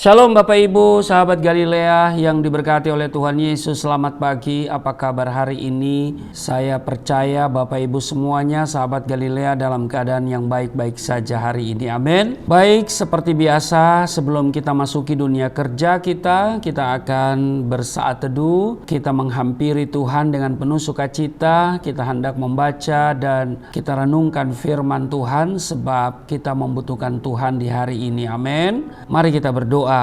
Shalom Bapak Ibu, sahabat Galilea yang diberkati oleh Tuhan Yesus. Selamat pagi, apa kabar hari ini? Saya percaya Bapak Ibu semuanya, sahabat Galilea, dalam keadaan yang baik-baik saja hari ini. Amin. Baik, seperti biasa sebelum kita masuki dunia kerja kita akan bersaat teduh. Kita menghampiri Tuhan dengan penuh sukacita. Kita hendak membaca dan kita renungkan firman Tuhan sebab kita membutuhkan Tuhan di hari ini. Amin. Mari kita berdoa.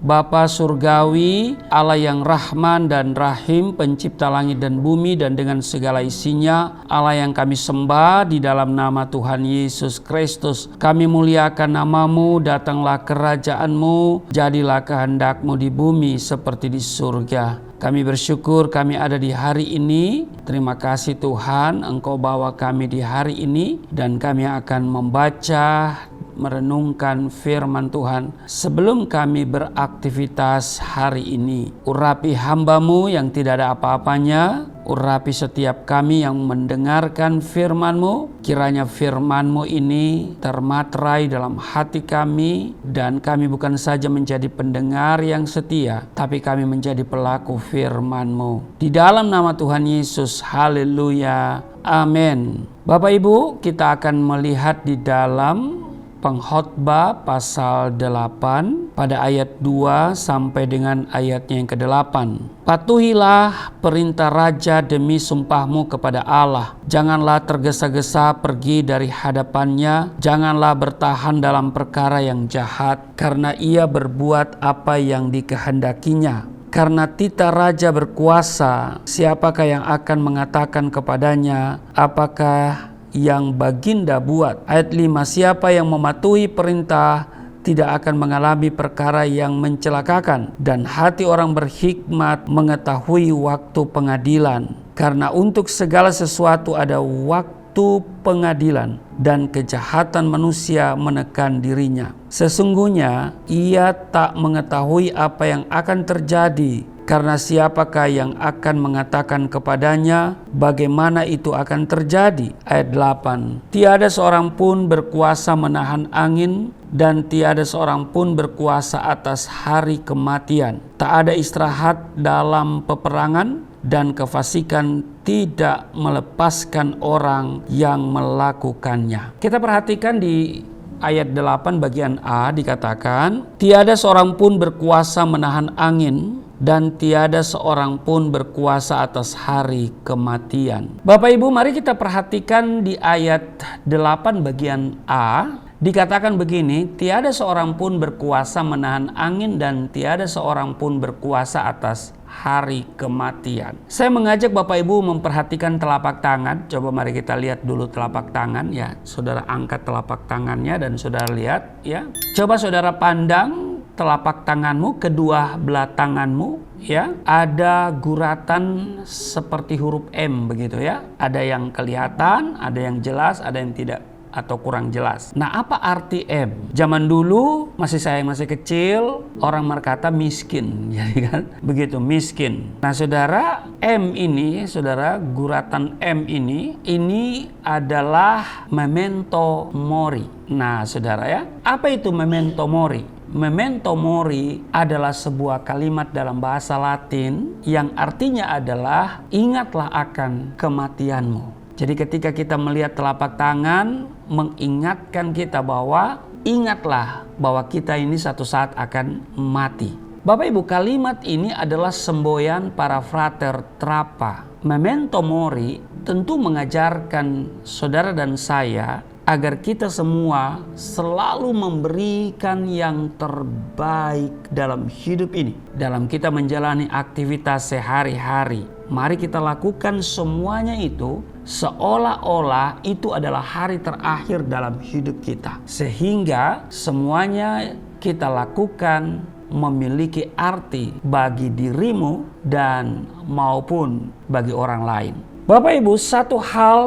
Bapa Surgawi, Allah yang Rahman dan Rahim, pencipta langit dan bumi dan dengan segala isinya, Allah yang kami sembah di dalam nama Tuhan Yesus Kristus. Kami muliakan namamu, datanglah kerajaan-Mu, jadilah kehendak-Mu di bumi seperti di surga. Kami bersyukur kami ada di hari ini. Terima kasih Tuhan, Engkau bawa kami di hari ini dan kami akan membaca, merenungkan firman Tuhan. Sebelum kami beraktivitas hari ini, urapi hamba-Mu yang tidak ada apa-apanya, urapi setiap kami yang mendengarkan firman-Mu. Kiranya firman-Mu ini termaterai dalam hati kami, dan kami bukan saja menjadi pendengar yang setia, tapi kami menjadi pelaku firman-Mu. Di dalam nama Tuhan Yesus, haleluya, amin. Bapak Ibu, kita akan melihat di dalam Pengkhotbah pasal 8 pada ayat 2 sampai dengan ayatnya yang ke-8. Patuhilah perintah raja demi sumpahmu kepada Allah. Janganlah tergesa-gesa pergi dari hadapannya. Janganlah bertahan dalam perkara yang jahat, karena ia berbuat apa yang dikehendakinya. Karena titah raja berkuasa, siapakah yang akan mengatakan kepadanya, apakah yang baginda buat? Ayat 5, siapa yang mematuhi perintah tidak akan mengalami perkara yang mencelakakan, dan hati orang berhikmat mengetahui waktu pengadilan. Karena untuk segala sesuatu ada waktu pengadilan, dan kejahatan manusia menekan dirinya. Sesungguhnya ia tak mengetahui apa yang akan terjadi. Karena siapakah yang akan mengatakan kepadanya bagaimana itu akan terjadi? Ayat 8. Tiada seorang pun berkuasa menahan angin, dan tiada seorang pun berkuasa atas hari kematian. Tak ada istirahat dalam peperangan, dan kefasikan tidak melepaskan orang yang melakukannya. Kita perhatikan di ayat 8 bagian A dikatakan, tiada seorang pun berkuasa menahan angin, dan tiada seorang pun berkuasa atas hari kematian. Bapak Ibu, mari kita perhatikan di ayat 8 bagian A. Dikatakan begini, tiada seorang pun berkuasa menahan angin dan tiada seorang pun berkuasa atas hari kematian. Saya mengajak Bapak Ibu memperhatikan telapak tangan. Coba mari kita lihat dulu telapak tangan ya. Saudara angkat telapak tangannya dan saudara lihat ya. Coba saudara pandang telapak tanganmu, kedua belah tanganmu ya. Ada guratan seperti huruf M begitu ya. Ada yang kelihatan, ada yang jelas, ada yang tidak atau kurang jelas. Nah, apa arti M? Zaman dulu saya masih kecil, orang berkata miskin, jadi kan begitu, miskin. Nah, saudara, M ini, saudara, guratan M ini adalah memento mori. Nah, saudara ya, apa itu memento mori? Memento mori adalah sebuah kalimat dalam bahasa Latin yang artinya adalah ingatlah akan kematianmu. Jadi ketika kita melihat telapak tangan, mengingatkan kita bahwa ingatlah bahwa kita ini satu saat akan mati. Bapak Ibu, kalimat ini adalah semboyan para frater Trapa. Memento mori tentu mengajarkan saudara dan saya agar kita semua selalu memberikan yang terbaik dalam hidup ini. Dalam kita menjalani aktivitas sehari-hari, mari kita lakukan semuanya itu seolah-olah itu adalah hari terakhir dalam hidup kita. Sehingga semuanya kita lakukan memiliki arti bagi dirimu dan maupun bagi orang lain. Bapak Ibu, satu hal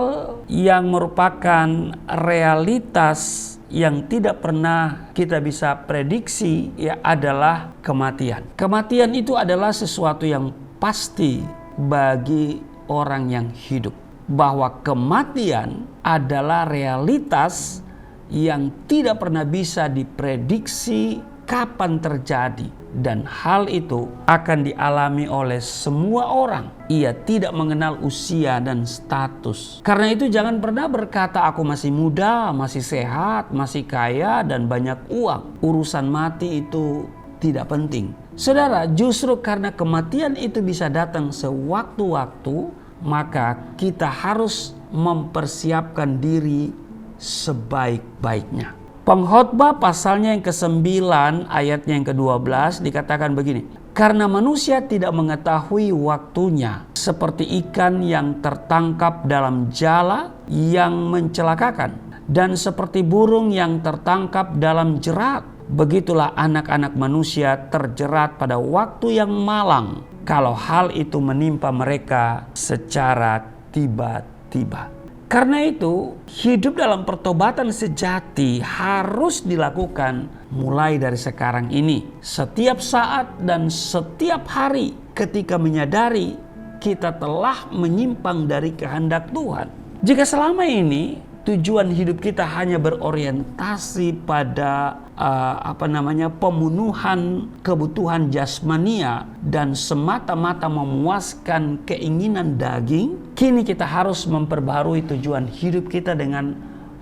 yang merupakan realitas yang tidak pernah kita bisa prediksi ya adalah kematian. Kematian itu adalah sesuatu yang pasti bagi orang yang hidup. Bahwa kematian adalah realitas yang tidak pernah bisa diprediksi kapan terjadi, dan hal itu akan dialami oleh semua orang. Ia tidak mengenal usia dan status. Karena itu jangan pernah berkata, aku masih muda, masih sehat, masih kaya, dan banyak uang. Urusan mati itu tidak penting. Saudara, justru karena kematian itu bisa datang sewaktu-waktu, maka kita harus mempersiapkan diri sebaik-baiknya. Pengkhotbah pasalnya yang ke-9 ayatnya yang ke-12 dikatakan begini. Karena manusia tidak mengetahui waktunya, seperti ikan yang tertangkap dalam jala yang mencelakakan, dan seperti burung yang tertangkap dalam jerat. Begitulah anak-anak manusia terjerat pada waktu yang malang, kalau hal itu menimpa mereka secara tiba-tiba. Karena itu, hidup dalam pertobatan sejati harus dilakukan mulai dari sekarang ini. Setiap saat dan setiap hari ketika menyadari kita telah menyimpang dari kehendak Tuhan. Jika selama ini tujuan hidup kita hanya berorientasi pada pemenuhan kebutuhan jasmania dan semata-mata memuaskan keinginan daging, kini kita harus memperbarui tujuan hidup kita dengan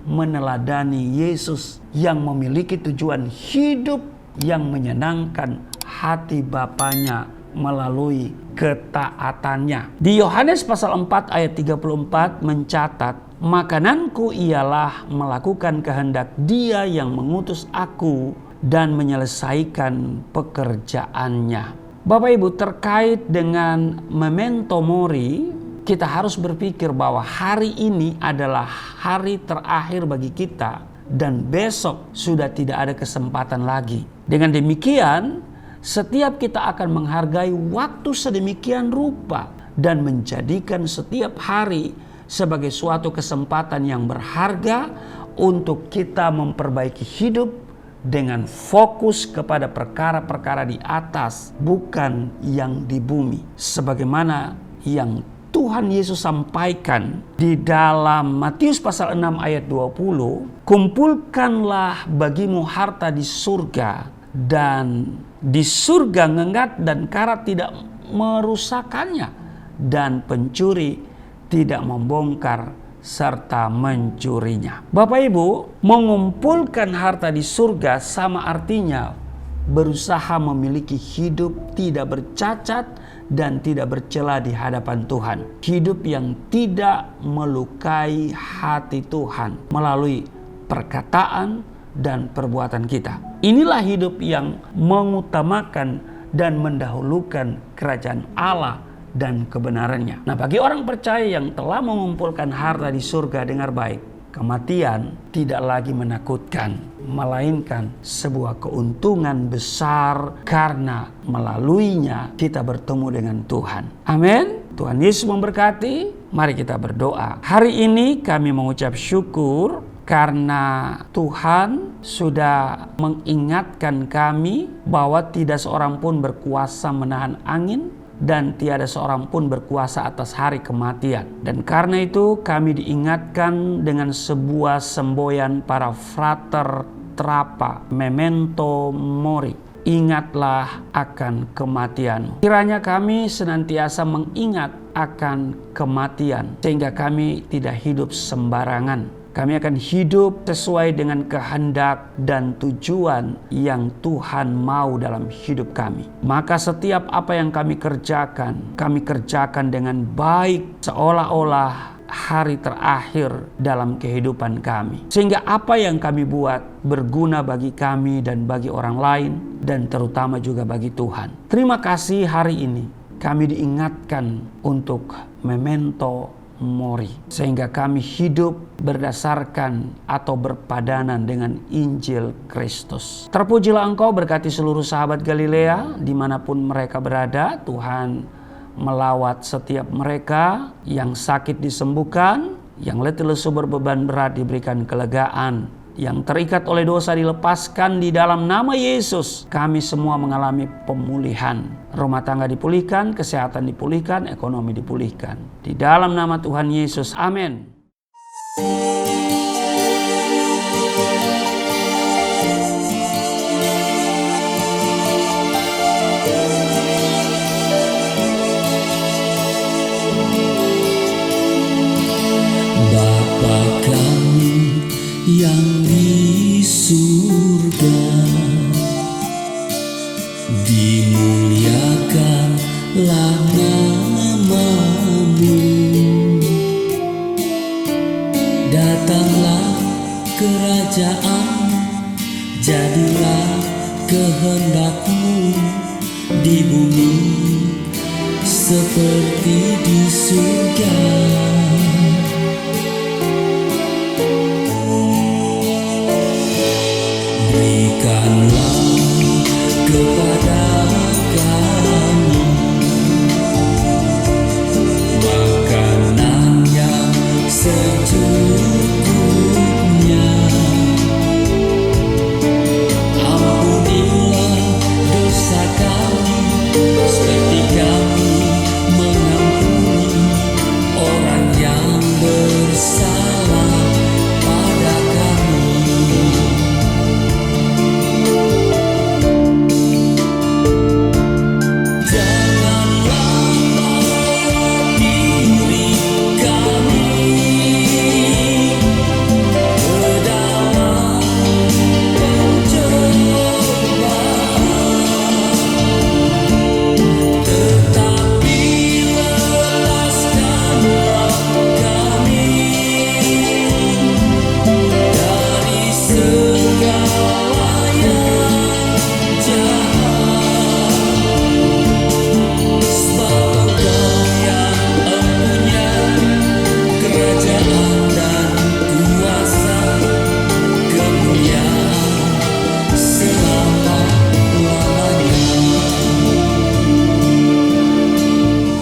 meneladani Yesus yang memiliki tujuan hidup yang menyenangkan hati Bapanya melalui ketaatannya. Di Yohanes pasal 4 ayat 34 mencatat, makananku ialah melakukan kehendak Dia yang mengutus aku dan menyelesaikan pekerjaannya. Bapak Ibu, terkait dengan memento mori, kita harus berpikir bahwa hari ini adalah hari terakhir bagi kita dan besok sudah tidak ada kesempatan lagi. Dengan demikian, setiap kita akan menghargai waktu sedemikian rupa dan menjadikan setiap hari sebagai suatu kesempatan yang berharga untuk kita memperbaiki hidup dengan fokus kepada perkara-perkara di atas, bukan yang di bumi. Sebagaimana yang Tuhan Yesus sampaikan di dalam Matius pasal 6 ayat 20, kumpulkanlah bagimu harta di surga, dan di surga ngengat dan karat tidak merusakannya, dan pencuri tidak membongkar serta mencurinya. Bapak Ibu, mengumpulkan harta di surga sama artinya berusaha memiliki hidup tidak bercacat dan tidak bercela di hadapan Tuhan. Hidup yang tidak melukai hati Tuhan melalui perkataan dan perbuatan kita. Inilah hidup yang mengutamakan dan mendahulukan kerajaan Allah dan kebenarannya. Nah, bagi orang percaya yang telah mengumpulkan harta di surga, dengar baik, kematian tidak lagi menakutkan, melainkan sebuah keuntungan besar karena melaluinya kita bertemu dengan Tuhan. Amin. Tuhan Yesus memberkati. Mari kita berdoa. Hari ini kami mengucap syukur karena Tuhan sudah mengingatkan kami bahwa tidak seorang pun berkuasa menahan angin dan tiada seorang pun berkuasa atas hari kematian. Dan karena itu kami diingatkan dengan sebuah semboyan para frater Trapa, memento mori. Ingatlah akan kematian. Kiranya kami senantiasa mengingat akan kematian sehingga kami tidak hidup sembarangan. Kami akan hidup sesuai dengan kehendak dan tujuan yang Tuhan mau dalam hidup kami. Maka setiap apa yang kami kerjakan dengan baik, seolah-olah hari terakhir dalam kehidupan kami. Sehingga apa yang kami buat berguna bagi kami dan bagi orang lain, dan terutama juga bagi Tuhan. Terima kasih hari ini kami diingatkan untuk memento mori, sehingga kami hidup berdasarkan atau berpadanan dengan Injil Kristus. Terpujilah Engkau, berkati seluruh sahabat Galilea dimanapun mereka berada. Tuhan melawat setiap mereka, yang sakit disembuhkan, yang letih lesu berbeban berat diberikan kelegaan, yang terikat oleh dosa dilepaskan di dalam nama Yesus. Kami semua mengalami pemulihan. Rumah tangga dipulihkan, kesehatan dipulihkan, ekonomi dipulihkan. Di dalam nama Tuhan Yesus. Amin. namamu, datanglah kerajaan, jadilah kehendakmu di bumi seperti di surga. Berikanlah kepada